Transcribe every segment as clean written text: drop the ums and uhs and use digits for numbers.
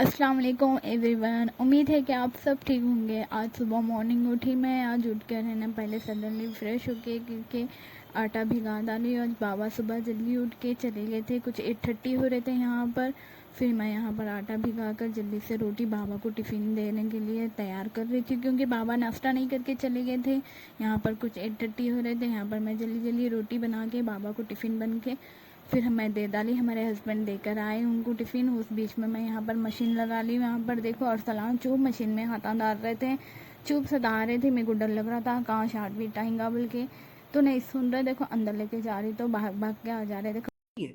अस्सलाम वालेकुम एवरीवन। उम्मीद है कि आप सब ठीक होंगे। आज सुबह मॉर्निंग उठी मैं, आज उठ कर है ना पहले सडनली फ्रेश होके क्योंकि आटा भिगा डाली और बाबा सुबह जल्दी उठ के चले गए थे। कुछ 8:30 हो रहे थे यहाँ पर। फिर मैं यहाँ पर आटा भिगा कर जल्दी से रोटी बाबा को टिफ़िन देने के लिए तैयार कर रही थी क्योंकि बाबा नाश्ता नहीं करके चले गए थे। यहाँ पर कुछ 8:30 हो रहे थे। यहाँ पर मैं जल्दी जल्दी रोटी बना के बाबा को टिफ़िन बन के फिर मैं दे डाली। हमारे हस्बैंड देकर आए उनको टिफ़िन। उस बीच में मैं यहाँ पर मशीन लगा ली। यहाँ पर देखो अरसलान चुप मशीन में हाथा डाल रहे थे, चुप सता रहे थे। मेरे को डर लग रहा था कहाँ शार्ट बीट आएगा बोल के, तो नहीं सुन रहे। देखो अंदर लेके जा रही तो भाग भाग के आ जा रहे। देखो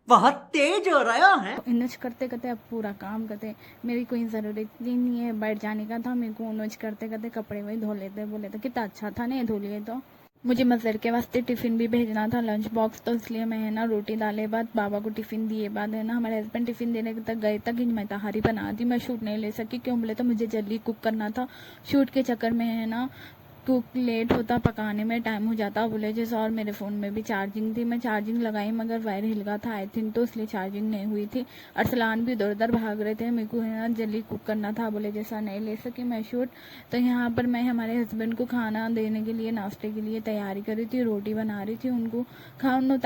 बहुत तेज हो रहा है। इनज करते करते अब पूरा काम करते। मेरी कोई ज़रूरत ही नहीं है बैठ जाने का था। मेरे को उनज करते करते कपड़े वही धो लेते। बोले तो कितना अच्छा था नहीं धो लिए तो। मुझे मज़र के वास्ते टिफ़िन भी भेजना था, लंच बॉक्स, तो इसलिए मैं है ना रोटी डाले बाद बाबा को टिफ़िन दिए बाद है ना हमारे हस्बैंड टिफ़िन देने तक गए तक ही मैं तहारी बना दी। मैं शूट नहीं ले सकी, क्यों बोले तो मुझे जल्दी कुक करना था। शूट के चक्कर में है ना कुक लेट होता, पकाने में टाइम हो जाता बोले जैसे। और मेरे फ़ोन में भी चार्जिंग थी, मैं चार्जिंग लगाई मगर वायर हिल गया था आई थिंक, तो इसलिए चार्जिंग नहीं हुई थी। अरसलान भी इधर उधर भाग रहे थे। मेरे को है ना जल्दी कुक करना था बोले जैसा, नहीं ले सकी मैं शूट। तो यहाँ पर मैं हमारे हस्बैंड को खाना देने के लिए नाश्ते के लिए तैयारी कर रही थी, रोटी बना रही थी उनको। खाना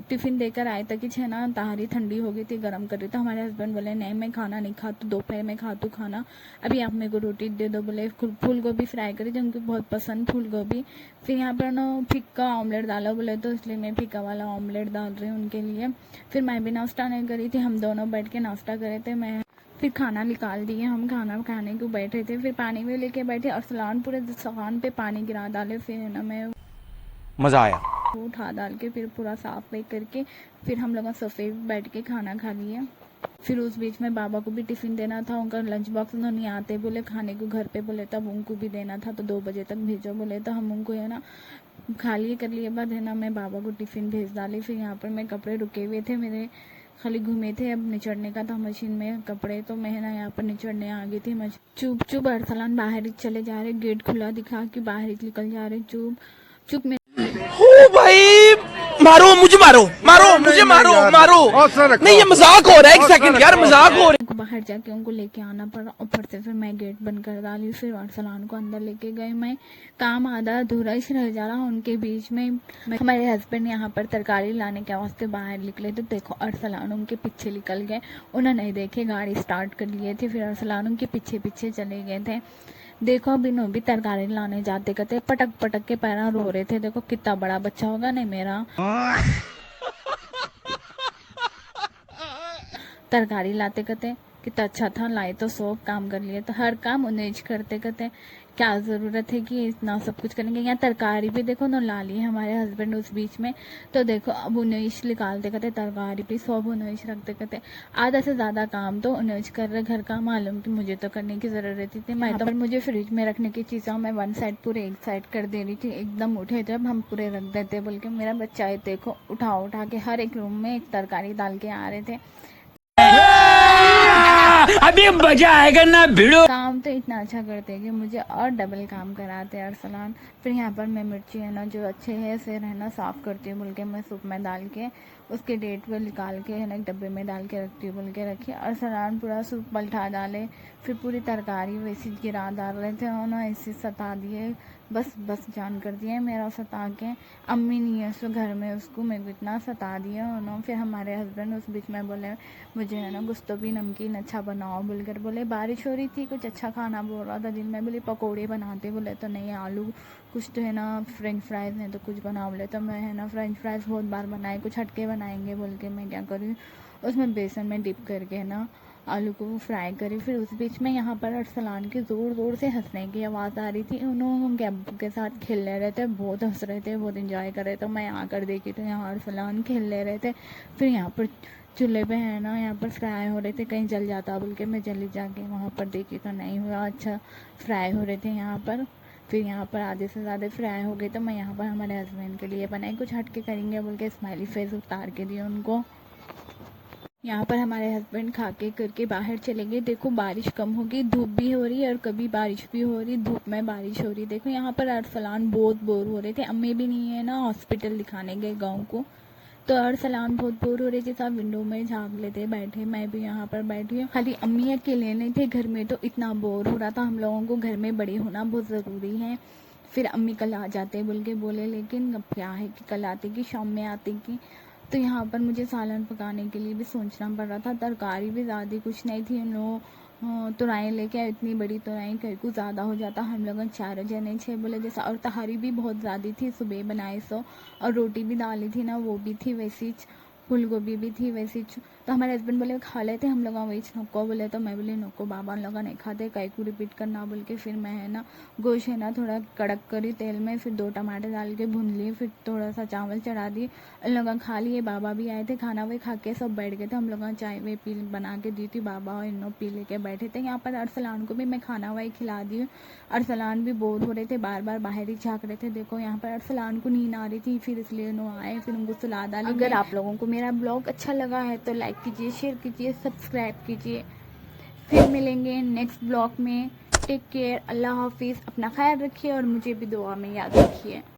टिफ़िन देकर आए तक है ना तहारी ठंडी हो गई थी, गर्म कर रही। तो हमारे हस्बैंड बोले नहीं मैं खाना नहीं खाता, दोपहर में खातू खाना, अभी आप मेरे को रोटी दे दो। बोले फूल गोभी फ्राई करी थी, उनको बहुत पसंद फूल गोभी। फिर यहाँ पर ना फिक्का ऑमलेट डाला बोले तो इसलिए मैं फिक्का वाला ऑमलेट डाल रही हूँ उनके लिए। फिर मैं भी नाश्ता नहीं करी थी, हम दोनों बैठ के नाश्ता करे थे। मैं फिर खाना निकाल दिए, हम खाना खाने को बैठे थे। फिर पानी भी लेके बैठे और सलान पूरे सामान पे पानी गिरा डाले। फिर है ना मैं मजा आया। उठा डाल के फिर पूरा साफ पे करके फिर हम लोग सोफे पे बैठ के खाना खा लिए। फिर उस बीच में बाबा को भी टिफ़िन देना था, उनका लंच बॉक्स नहीं आते बोले खाने को घर पे बोले, तब उनको भी देना था तो 2 बजे तक भेजो बोले। तो हम उनको है ना खा लिए कर लिए बाद है ना मैं बाबा को टिफ़िन भेज डाली। फिर यहाँ पर मैं कपड़े रुके हुए थे मेरे, खाली घूमे थे, अब निचड़ने का था मशीन में कपड़े, तो मैं ना यहाँ पर निचड़ने आ गई थी। चुप चुप अरसलान बाहर ही चले जा रहे, गेट खुला दिखा कि बाहर ही निकल जा रहे। चुप चुप में ओ भाई मारो मुझे, मारो मुझे, मारो नहीं ये मजाक हो रहा है। एक सेकंड यार, मजाक हो रहा है। बाहर जाके उनको लेके आना पड़ा ऊपर से। फिर मैं गेट बंद कर डाली। फिर अरसलान को अंदर लेके गए। मैं काम आधा अधूरा ही रह जा रहा उनके बीच में। हमारे हस्बैंड यहाँ पर तरकारी लाने के वास्ते बाहर निकले तो देखो अरसलान उनके पीछे निकल गए। उन्होंने नहीं देखे, गाड़ी स्टार्ट कर लिए थे। फिर अरसलान उनके पीछे पीछे चले गए थे। देखो अभी नो भी तरकारी लाने जाते करते पटक पटक के पैरा रो रहे थे। देखो कितना बड़ा बच्चा होगा नहीं मेरा। तरकारी लाते करते कितना अच्छा था, लाए तो सब काम कर लिए। तो हर काम उन्हें करते करते क्या ज़रूरत है कि इतना सब कुछ करेंगे। यहाँ तरकारी भी देखो ना ला ली हमारे हस्बैंड उस बीच में। तो देखो अब उन्हें निकालते करते तरकारी भी सब उन्हें रखते करते आधा से ज़्यादा काम तो उन्हें कर रहे घर का। मालूम कि मुझे तो करने की ज़रूरत ही थी। मैं तो मुझे फ्रिज में रखने की चीज़ों में वन साइड पूरे एक साइड कर दे रही थी। एकदम उठे जब हम पूरे रख देते बोल के मेरा बच्चा है देखो उठा उठा के हर एक रूम में एक तरकारी डाल के आ रहे थे। अभी मजा आएगा ना भिड़ो। काम तो इतना अच्छा करते हैं कि मुझे और डबल काम कराते हैं अरसलान। फिर यहाँ पर मैं मिर्ची है ना जो अच्छे है से रहना साफ़ करती हूँ बोल के मैं सूप में डाल के उसके डेट पे निकाल के है ना एक डब्बे में डाल के रखती हूँ बोल के रखी। अरसलान पूरा सूप पलटा डाले। फिर पूरी तरकारी वैसी गिरा डाल रहे थे और ना ऐसे सता दिए, बस जान कर दिए मेरा सता के। अम्मी नहीं है उसको घर में, उसको मेरे को इतना सता दिया उन्होंने। फिर हमारे हस्बैंड उस बीच में बोले मुझे है ना गुस्तो भी नमकीन अच्छा बनाओ बोलकर। बोले बारिश हो रही थी कुछ अच्छा खाना बोल रहा था दिन में। बोले पकोड़े बनाते बोले तो नहीं आलू कुछ तो है ना फ्रेंच फ्राइज़ नहीं तो कुछ बनाओ बोले। तो मैं है ना फ्रेंच फ्राइज़ बहुत बार बनाए, कुछ हटके बनाएंगे बोल के मैं क्या करूँ उसमें बेसन में डिप करके है ना आलू को फ्राई करी। फिर उस बीच में यहाँ पर अरसलान की ज़ोर ज़ोर से हंसने की आवाज़ आ रही थी। उन्होंने उनके अब्बू के साथ खेल रहे थे, बहुत हंस रहे थे, बहुत इंजॉय कर रहे थे। मैं आकर देखी तो यहाँ अरसलान खेल रहे थे। फिर यहाँ पर चूल्हे पे है ना यहाँ पर फ्राई हो रहे थे, कहीं जल जाता बोल के मैं जल्दी जाके वहाँ पर देखी तो नहीं हुआ, अच्छा फ्राई हो रहे थे यहाँ पर। फिर यहाँ पर आधे से ज़्यादा फ्राई हो गए तो मैं यहाँ पर हमारे हस्बैंड के लिए बनाई, कुछ हट के करेंगे बोल के स्माइली फेस उतार के दिए उनको। यहाँ पर हमारे हस्बैंड खा के करके बाहर चले गए। देखो बारिश कम हो गई, धूप भी हो रही है और कभी बारिश भी हो रही, धूप में बारिश हो रही। देखो यहाँ पर अरसलान बहुत बोर हो रहे थे। अम्मी भी नहीं है ना, हॉस्पिटल दिखाने गए गाँव को। तो अरसलान बहुत बोर हो रहे थे, सब विंडो में झाँक लेते बैठे, मैं भी यहाँ पर बैठी हूँ। खाली अम्मी अकेले नहीं थे घर में, तो इतना बोर हो रहा था। हम लोगों को घर में बड़ी होना बहुत ज़रूरी है। फिर अम्मी कल आ जाते बोल के बोले, लेकिन अब क्या है कि कल आते कि शाम में आते कि। तो यहाँ पर मुझे सालन पकाने के लिए भी सोचना पड़ रहा था। तरकारी भी ज़्यादा कुछ नहीं थी। हम लोग तुरई लेके आए, इतनी बड़ी तुरई कहीं को ज़्यादा हो जाता। हम लोग 4 जने 6 बोले जैसा। और तहारी भी बहुत ज़्यादा थी, सुबह बनाए सो। और रोटी भी डाली थी ना, वो भी थी वैसी। फूल गोभी भी थी वैसी। तो हमारे हस्बैंड बोले खा लेते हम लोग वही नको बोले। तो मैं बोली नको बाबा लोग नहीं खाते, कई को रिपीट करना बोल के। फिर मैं है ना गोश्त है ना थोड़ा कड़क करी तेल में, फिर 2 टमाटर डाल के भून लिए, फिर थोड़ा सा चावल चढ़ा दिए। उन लोग खा लिए। बाबा भी आए थे, खाना वही खा के सब बैठ गए थे। हम लोग चाय वे पी बना के दी थी, बाबा और इन लोग पी लेके बैठे थे। यहाँ पर अरसलान को भी मैं खाना वही खिला दी हूँ। अरसलान भी बोर हो रहे थे, बार बार बाहर ही झाँक रहे थे। देखो यहाँ पर अरसलान को नींद आ रही थी, फिर इसलिए उन्होंने आए, फिर उनको सुला डाली। अगर आप लोगों को मेरा ब्लॉग अच्छा लगा है तो लाइक कीजिए, शेयर कीजिए, सब्सक्राइब कीजिए। फिर मिलेंगे नेक्स्ट ब्लॉग में। टेक केयर, अल्लाह हाफिज़, अपना ख्याल रखिए और मुझे भी दुआ में याद रखिए।